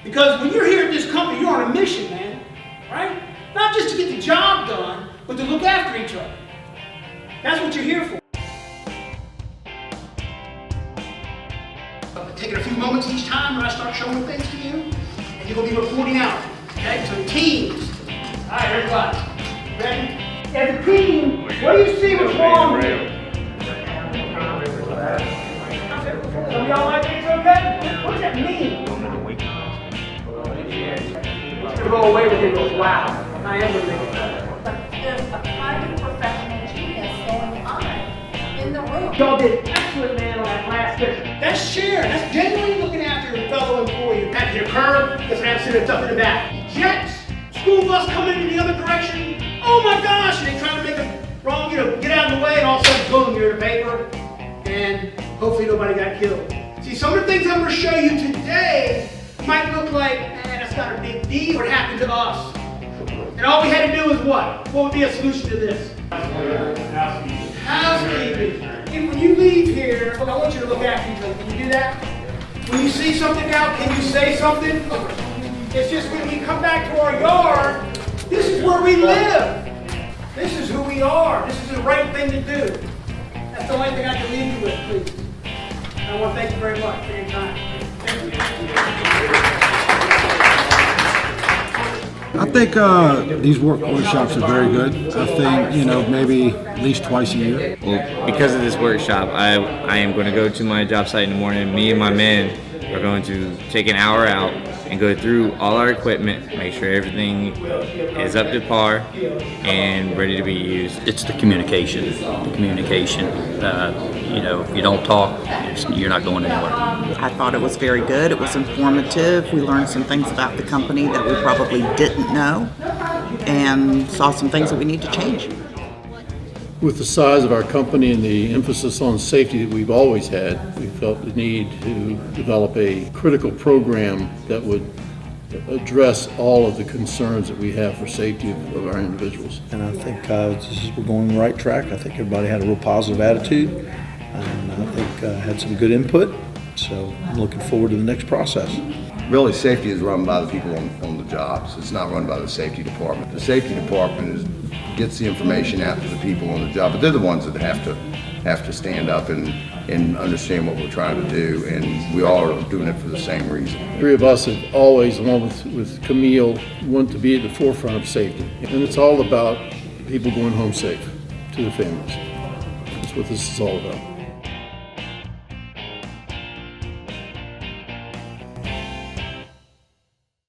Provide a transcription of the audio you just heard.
Because when you're here at this company, you're on a mission, man, right? Not just to get the job done, but to look after each other. That's what you're here for. I'm taking a few moments each time when I start showing things to you, and you're going to be reporting out. Okay, so teams. All right, everybody. Ready? As a team, what do you see what's wrong with it? Some of y'all might think it's okay. What does that mean? To roll away with it goes, wow, I am with it. There's a highly professional genius going on in the room. Y'all did excellent, man, on that last session. That's sharing. That's genuinely looking after your fellow employee. After your curb, doesn't have to sit up in the back. Jets, school bus coming in the other direction. Oh my gosh, and they trying to make a wrong, get out of the way, and all of a sudden, boom, you're in the paper, and hopefully nobody got killed. See, some of the things I'm going to show you today might look like, that's not a big deal. What happened to us? And all we had to do was what? What would be a solution to this? Housekeeping. And when you leave here, I want you to look after each other. Can you do that? When you see something now, can you say something? It's just when we come back to our yard, this is where we live. This is who we are. This is the right thing to do. That's the only thing I can leave you with, please. I want to thank you very much for your time. Thank you. I think these workshops are very good. I think, maybe at least twice a year. Well, because of this workshop, I am going to go to my job site in the morning. Me and my men are going to take an hour out and go through all our equipment, make sure everything is up to par and ready to be used. It's the communication. If you don't talk, you're not going anywhere. I thought it was very good. It was informative. We learned some things about the company that we probably didn't know and saw some things that we need to change. With the size of our company and the emphasis on safety that we've always had, we felt the need to develop a critical program that would address all of the concerns that we have for safety of our individuals. And I think we're going on the right track. I think everybody had a real positive attitude, and I think had some good input. So I'm looking forward to the next process. Really, safety is run by the people on the jobs. It's not run by the safety department. The safety department gets the information out to the people on the job, but they're the ones that have to stand up and understand what we're trying to do, and we all are doing it for the same reason. Three of us have always, along with Camille, want to be at the forefront of safety. And it's all about people going home safe to their families. That's what this is all about.